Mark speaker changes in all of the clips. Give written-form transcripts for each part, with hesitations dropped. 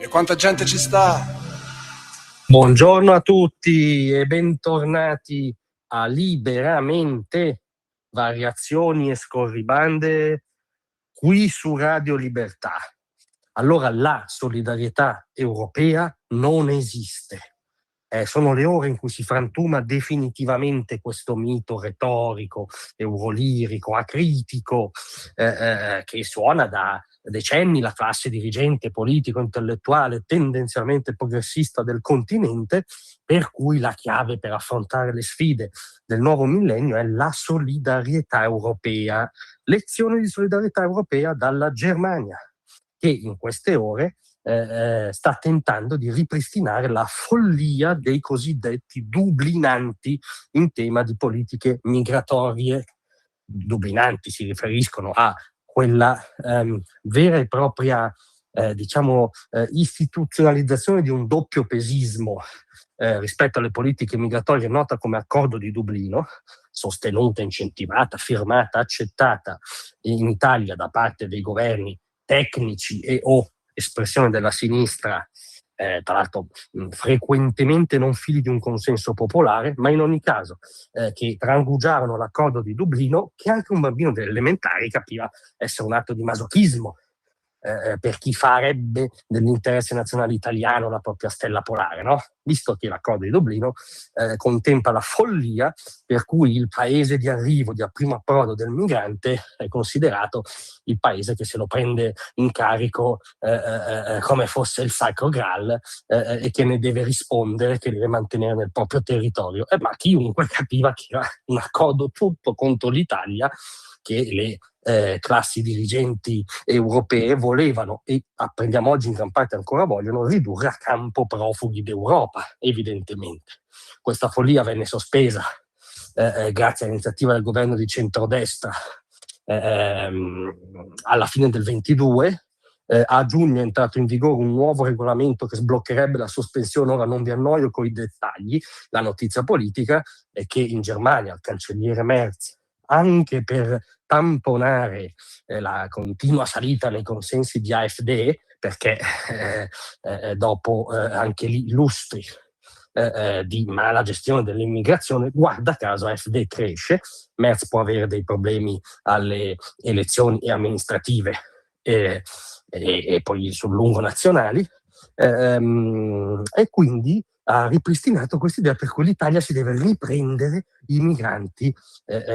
Speaker 1: E quanta gente ci sta?
Speaker 2: Buongiorno a tutti e bentornati a Liberamente, variazioni e scorribande qui su Radio Libertà. Allora, la solidarietà europea non esiste. Sono le ore in cui si frantuma definitivamente questo mito retorico, eurolirico, acritico, che suona da decenni la classe dirigente politico, intellettuale, tendenzialmente progressista del continente, per cui la chiave per affrontare le sfide del nuovo millennio è la solidarietà europea. Lezione di solidarietà europea dalla Germania, che in queste ore sta tentando di ripristinare la follia dei cosiddetti dublinanti in tema di politiche migratorie. Dublinanti si riferiscono a quella vera e propria istituzionalizzazione di un doppio pesismo rispetto alle politiche migratorie, nota come Accordo di Dublino, sostenuta, incentivata, firmata, accettata in Italia da parte dei governi tecnici e o espressione della sinistra, tra l'altro frequentemente non figli di un consenso popolare, ma in ogni caso che trangugiarono l'accordo di Dublino, che anche un bambino delle elementari capiva essere un atto di masochismo per chi farebbe dell'interesse nazionale italiano la propria stella polare, no? Visto che l'accordo di Dublino contempla la follia per cui il paese di arrivo, di primo approdo del migrante è considerato il paese che se lo prende in carico come fosse il Sacro Graal e che ne deve rispondere, che deve mantenere nel proprio territorio. Ma chiunque capiva che era un accordo tutto contro l'Italia, che le classi dirigenti europee volevano e apprendiamo oggi in gran parte ancora vogliono ridurre a campo profughi d'Europa, evidentemente. Questa follia venne sospesa grazie all'iniziativa del governo di centrodestra alla fine del 22. A giugno è entrato in vigore un nuovo regolamento che sbloccherebbe la sospensione. Ora non vi annoio con i dettagli. La notizia politica è che in Germania il cancelliere Merz, anche per tamponare la continua salita nei consensi di AfD, perché dopo anche lì lustri di mala gestione dell'immigrazione, guarda caso AfD cresce, Merz può avere dei problemi alle elezioni amministrative e poi sul lungo nazionali, e quindi ha ripristinato questa idea per cui l'Italia si deve riprendere i migranti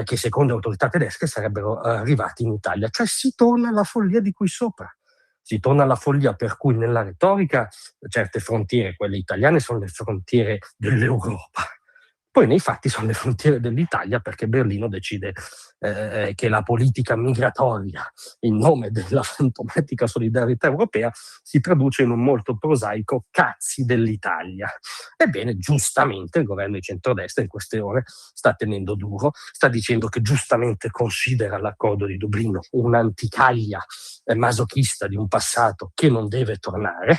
Speaker 2: che secondo le autorità tedesche sarebbero arrivati in Italia. Cioè si torna alla follia di qui sopra. Si torna alla follia per cui nella retorica certe frontiere, quelle italiane, sono le frontiere dell'Europa. Poi nei fatti sono le frontiere dell'Italia, perché Berlino decide che la politica migratoria, in nome della fantomatica solidarietà europea, si traduce in un molto prosaico cazzi dell'Italia. Ebbene, giustamente il governo di centrodestra in queste ore sta tenendo duro, sta dicendo che giustamente considera l'accordo di Dublino un'anticaglia masochista di un passato che non deve tornare.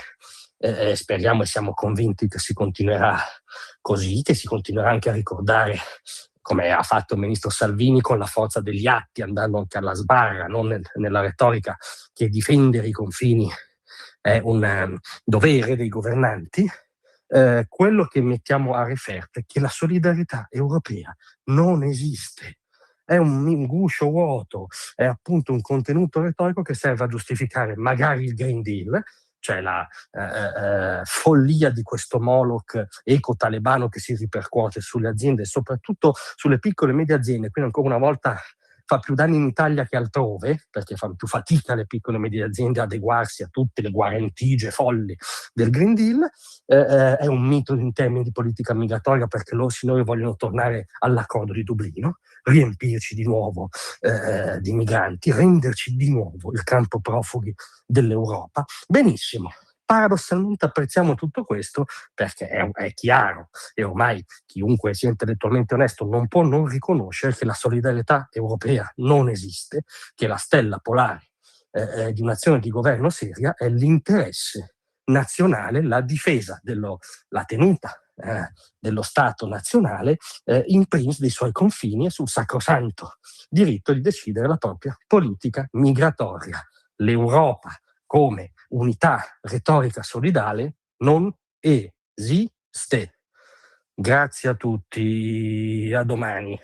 Speaker 2: Speriamo e siamo convinti che si continuerà così, che si continuerà anche a ricordare, come ha fatto il ministro Salvini, con la forza degli atti, andando anche alla sbarra, non nella retorica, che difendere i confini è un dovere dei governanti. Quello che mettiamo a referto è che la solidarietà europea non esiste. È un guscio vuoto, è appunto un contenuto retorico che serve a giustificare magari il Green Deal, cioè la follia di questo Moloch eco-talebano che si ripercuote sulle aziende, soprattutto sulle piccole e medie aziende. Quindi ancora una volta fa più danni in Italia che altrove, perché fanno più fatica le piccole e medie aziende ad adeguarsi a tutte le guarentigie folli del Green Deal. È un mito in termini di politica migratoria, perché loro signori vogliono tornare all'accordo di Dublino, riempirci di nuovo di migranti, renderci di nuovo il campo profughi dell'Europa. Benissimo, paradossalmente apprezziamo tutto questo perché è chiaro e ormai chiunque sia intellettualmente onesto non può non riconoscere che la solidarietà europea non esiste, che la stella polare di un'azione di governo seria è l'interesse nazionale, la difesa la tenuta dello Stato nazionale in primis dei suoi confini e sul sacrosanto diritto di decidere la propria politica migratoria. L'Europa come unità retorica solidale non esiste. Grazie a tutti, a domani.